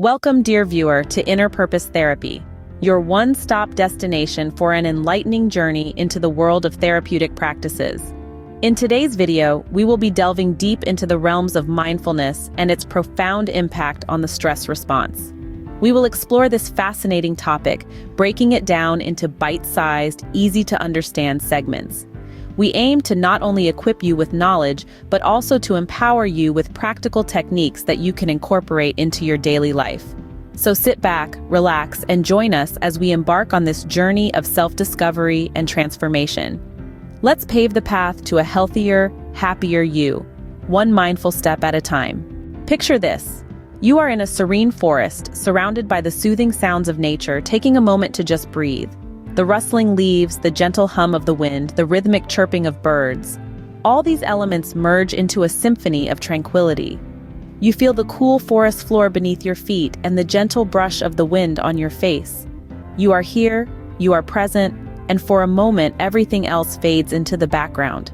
Welcome, dear viewer, to Inner Purpose Therapy, your one-stop destination for an enlightening journey into the world of therapeutic practices. In today's video, we will be delving deep into the realms of mindfulness and its profound impact on the stress response. We will explore this fascinating topic, breaking it down into bite-sized, easy-to-understand segments. We aim to not only equip you with knowledge, but also to empower you with practical techniques that you can incorporate into your daily life. So sit back, relax, and join us as we embark on this journey of self-discovery and transformation. Let's pave the path to a healthier, happier you, one mindful step at a time. Picture this. You are in a serene forest, surrounded by the soothing sounds of nature, taking a moment to just breathe. The rustling leaves, the gentle hum of the wind, the rhythmic chirping of birds. All these elements merge into a symphony of tranquility. You feel the cool forest floor beneath your feet and the gentle brush of the wind on your face. You are here, you are present, and for a moment everything else fades into the background.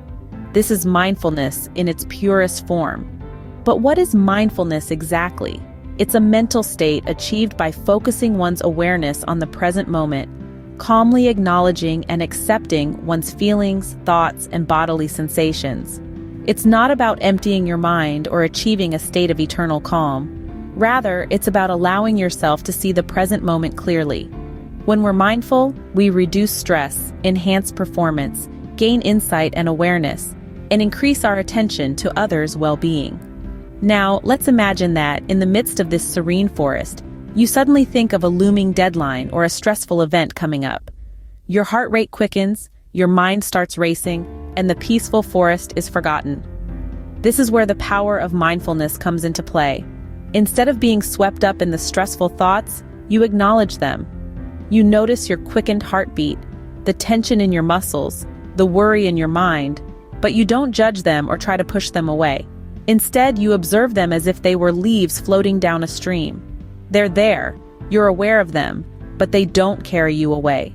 This is mindfulness in its purest form. But what is mindfulness exactly? It's a mental state achieved by focusing one's awareness on the present moment, calmly acknowledging and accepting one's feelings, thoughts, and bodily sensations. It's not about emptying your mind or achieving a state of eternal calm. Rather, it's about allowing yourself to see the present moment clearly. When we're mindful, we reduce stress, enhance performance, gain insight and awareness, and increase our attention to others' well-being. Now, let's imagine that, in the midst of this serene forest, you suddenly think of a looming deadline or a stressful event coming up. Your heart rate quickens, your mind starts racing, and the peaceful forest is forgotten. This is where the power of mindfulness comes into play. Instead of being swept up in the stressful thoughts, you acknowledge them. You notice your quickened heartbeat, the tension in your muscles, the worry in your mind, but you don't judge them or try to push them away. Instead, you observe them as if they were leaves floating down a stream. They're there, you're aware of them, but they don't carry you away.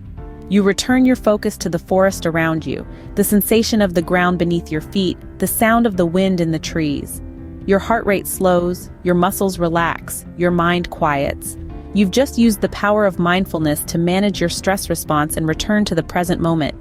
You return your focus to the forest around you, the sensation of the ground beneath your feet, the sound of the wind in the trees. Your heart rate slows, your muscles relax, your mind quiets. You've just used the power of mindfulness to manage your stress response and return to the present moment.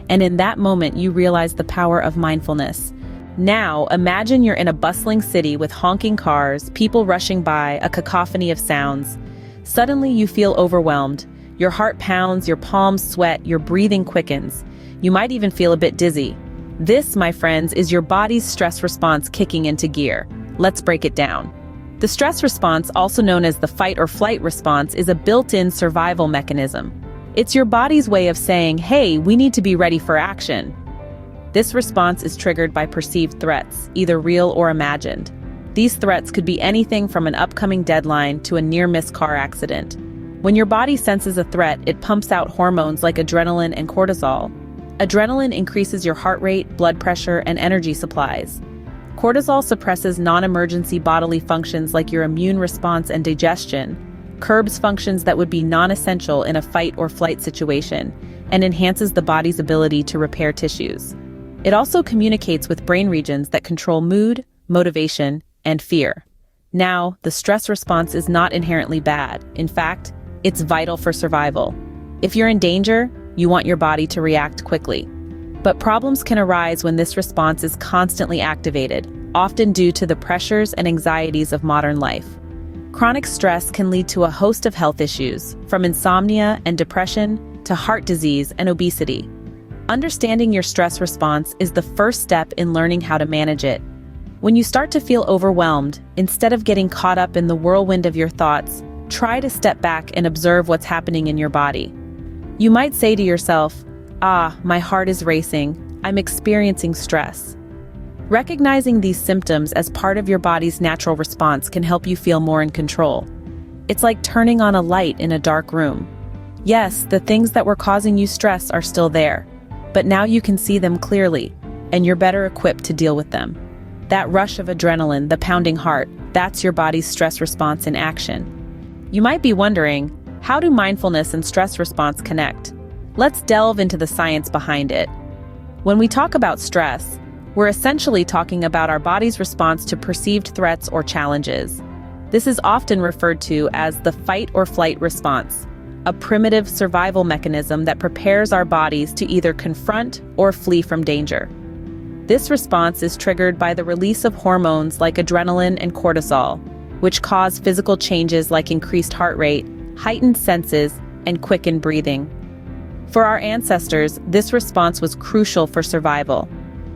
And in that moment, you realize the power of mindfulness. Now, imagine you're in a bustling city with honking cars, people rushing by, a cacophony of sounds. Suddenly, you feel overwhelmed. Your heart pounds, your palms sweat, your breathing quickens. You might even feel a bit dizzy. This, my friends, is your body's stress response kicking into gear. Let's break it down. The stress response, also known as the fight or flight response, is a built-in survival mechanism. It's your body's way of saying, hey, we need to be ready for action. This response is triggered by perceived threats, either real or imagined. These threats could be anything from an upcoming deadline to a near-miss car accident. When your body senses a threat, it pumps out hormones like adrenaline and cortisol. Adrenaline increases your heart rate, blood pressure, and energy supplies. Cortisol suppresses non-emergency bodily functions like your immune response and digestion, curbs functions that would be non-essential in a fight or flight situation, and enhances the body's ability to repair tissues. It also communicates with brain regions that control mood, motivation, and fear. Now, the stress response is not inherently bad. In fact, it's vital for survival. If you're in danger, you want your body to react quickly. But problems can arise when this response is constantly activated, often due to the pressures and anxieties of modern life. Chronic stress can lead to a host of health issues, from insomnia and depression to heart disease and obesity. Understanding your stress response is the first step in learning how to manage it. When you start to feel overwhelmed, instead of getting caught up in the whirlwind of your thoughts, try to step back and observe what's happening in your body. You might say to yourself, my heart is racing, I'm experiencing stress. Recognizing these symptoms as part of your body's natural response can help you feel more in control. It's like turning on a light in a dark room. Yes, the things that were causing you stress are still there, but now you can see them clearly, and you're better equipped to deal with them. That rush of adrenaline, the pounding heart, that's your body's stress response in action. You might be wondering, how do mindfulness and stress response connect? Let's delve into the science behind it. When we talk about stress, we're essentially talking about our body's response to perceived threats or challenges. This is often referred to as the fight or flight response, a primitive survival mechanism that prepares our bodies to either confront or flee from danger. This response is triggered by the release of hormones like adrenaline and cortisol, which cause physical changes like increased heart rate, heightened senses, and quickened breathing. For our ancestors, this response was crucial for survival.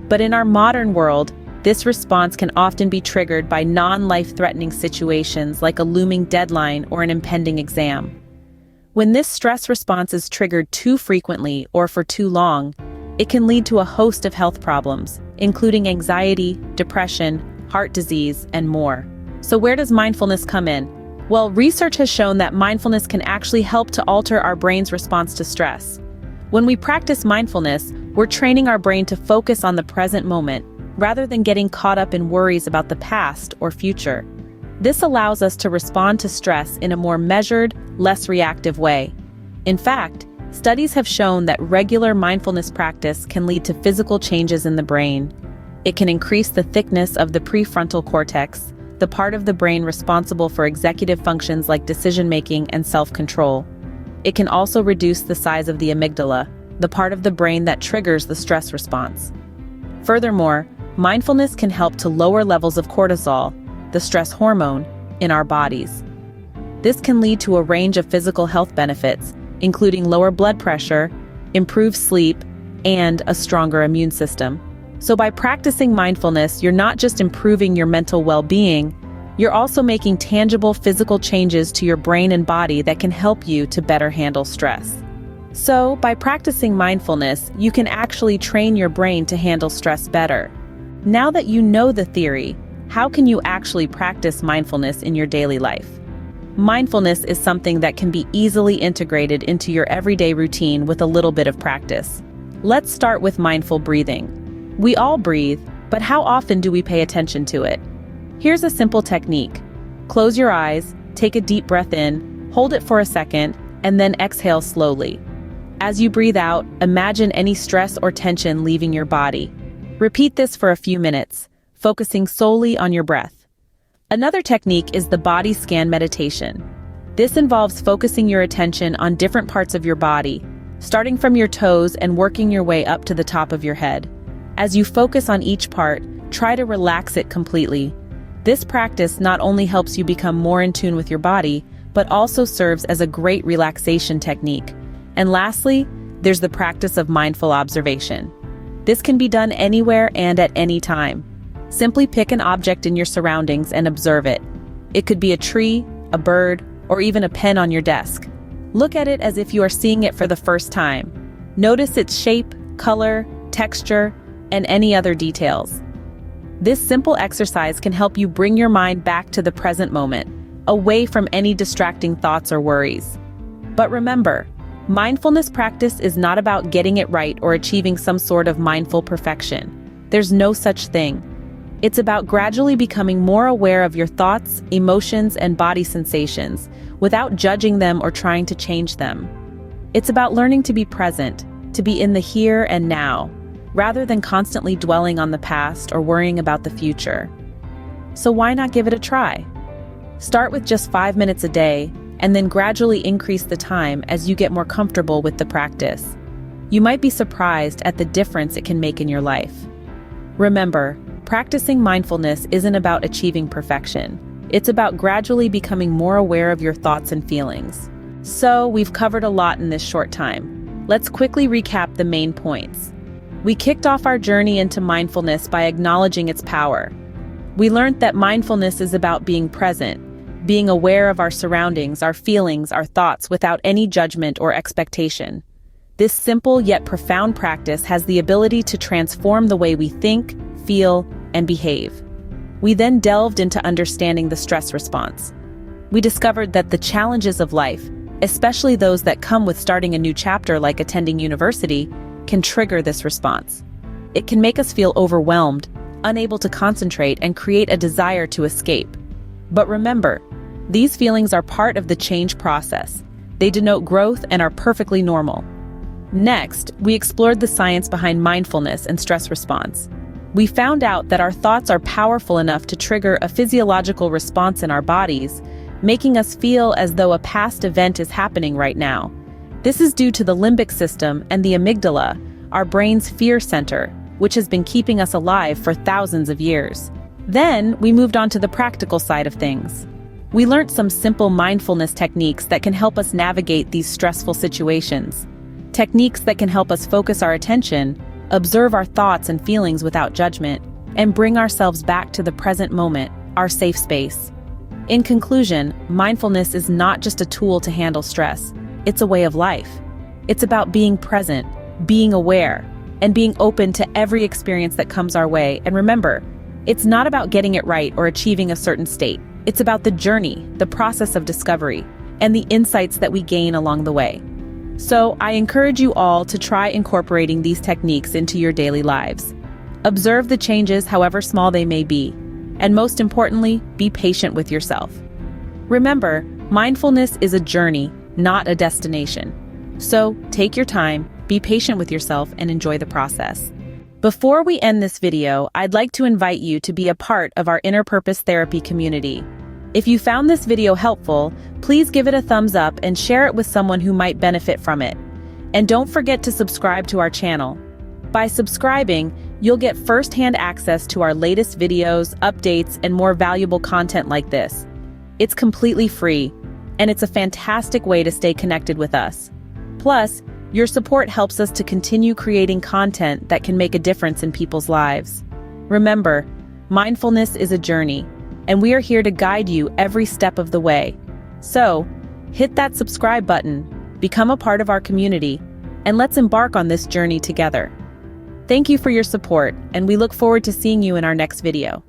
But in our modern world, this response can often be triggered by non-life-threatening situations like a looming deadline or an impending exam. When this stress response is triggered too frequently or for too long, it can lead to a host of health problems, including anxiety, depression, heart disease, and more. So where does mindfulness come in? Well, research has shown that mindfulness can actually help to alter our brain's response to stress. When we practice mindfulness, we're training our brain to focus on the present moment, rather than getting caught up in worries about the past or future. This allows us to respond to stress in a more measured, less reactive way. In fact, studies have shown that regular mindfulness practice can lead to physical changes in the brain. It can increase the thickness of the prefrontal cortex, the part of the brain responsible for executive functions like decision-making and self-control. It can also reduce the size of the amygdala, the part of the brain that triggers the stress response. Furthermore, mindfulness can help to lower levels of cortisol, the stress hormone, in our bodies. This can lead to a range of physical health benefits, including lower blood pressure, improved sleep, and a stronger immune system. So by practicing mindfulness, you're not just improving your mental well-being, you're also making tangible physical changes to your brain and body that can help you to better handle stress. So by practicing mindfulness, you can actually train your brain to handle stress better. Now that you know the theory, how can you actually practice mindfulness in your daily life? Mindfulness is something that can be easily integrated into your everyday routine with a little bit of practice. Let's start with mindful breathing. We all breathe, but how often do we pay attention to it? Here's a simple technique. Close your eyes, take a deep breath in, hold it for a second, and then exhale slowly. As you breathe out, imagine any stress or tension leaving your body. Repeat this for a few minutes, focusing solely on your breath. Another technique is the body scan meditation. This involves focusing your attention on different parts of your body, starting from your toes and working your way up to the top of your head. As you focus on each part, try to relax it completely. This practice not only helps you become more in tune with your body, but also serves as a great relaxation technique. And lastly, there's the practice of mindful observation. This can be done anywhere and at any time. Simply pick an object in your surroundings and observe it. It could be a tree, a bird, or even a pen on your desk. Look at it as if you are seeing it for the first time. Notice its shape, color, texture, and any other details. This simple exercise can help you bring your mind back to the present moment, away from any distracting thoughts or worries. But remember, mindfulness practice is not about getting it right or achieving some sort of mindful perfection. There's no such thing. It's about gradually becoming more aware of your thoughts, emotions, and body sensations, without judging them or trying to change them. It's about learning to be present, to be in the here and now, rather than constantly dwelling on the past or worrying about the future. So why not give it a try? Start with just 5 minutes a day, and then gradually increase the time as you get more comfortable with the practice. You might be surprised at the difference it can make in your life. Remember, practicing mindfulness isn't about achieving perfection. It's about gradually becoming more aware of your thoughts and feelings. So, we've covered a lot in this short time. Let's quickly recap the main points. We kicked off our journey into mindfulness by acknowledging its power. We learned that mindfulness is about being present, being aware of our surroundings, our feelings, our thoughts without any judgment or expectation. This simple yet profound practice has the ability to transform the way we think, feel, and behave. We then delved into understanding the stress response. We discovered that the challenges of life, especially those that come with starting a new chapter like attending university, can trigger this response. It can make us feel overwhelmed, unable to concentrate, and create a desire to escape. But remember, these feelings are part of the change process. They denote growth and are perfectly normal. Next, we explored the science behind mindfulness and stress response. We found out that our thoughts are powerful enough to trigger a physiological response in our bodies, making us feel as though a past event is happening right now. This is due to the limbic system and the amygdala, our brain's fear center, which has been keeping us alive for thousands of years. Then, we moved on to the practical side of things. We learned some simple mindfulness techniques that can help us navigate these stressful situations. Techniques that can help us focus our attention, observe our thoughts and feelings without judgment, and bring ourselves back to the present moment, our safe space. In conclusion, mindfulness is not just a tool to handle stress, it's a way of life. It's about being present, being aware, and being open to every experience that comes our way. And remember, it's not about getting it right or achieving a certain state. It's about the journey, the process of discovery, and the insights that we gain along the way. So, I encourage you all to try incorporating these techniques into your daily lives. Observe the changes, however small they may be, and most importantly, be patient with yourself. Remember, mindfulness is a journey, not a destination. So, take your time, be patient with yourself, and enjoy the process. Before we end this video, I'd like to invite you to be a part of our Inner Purpose Therapy community. If you found this video helpful, please give it a thumbs up and share it with someone who might benefit from it. And don't forget to subscribe to our channel. By subscribing, you'll get first-hand access to our latest videos, updates, and more valuable content like this. It's completely free, and it's a fantastic way to stay connected with us. Plus, your support helps us to continue creating content that can make a difference in people's lives. Remember, mindfulness is a journey, and we are here to guide you every step of the way. So, hit that subscribe button, become a part of our community, and let's embark on this journey together. Thank you for your support, and we look forward to seeing you in our next video.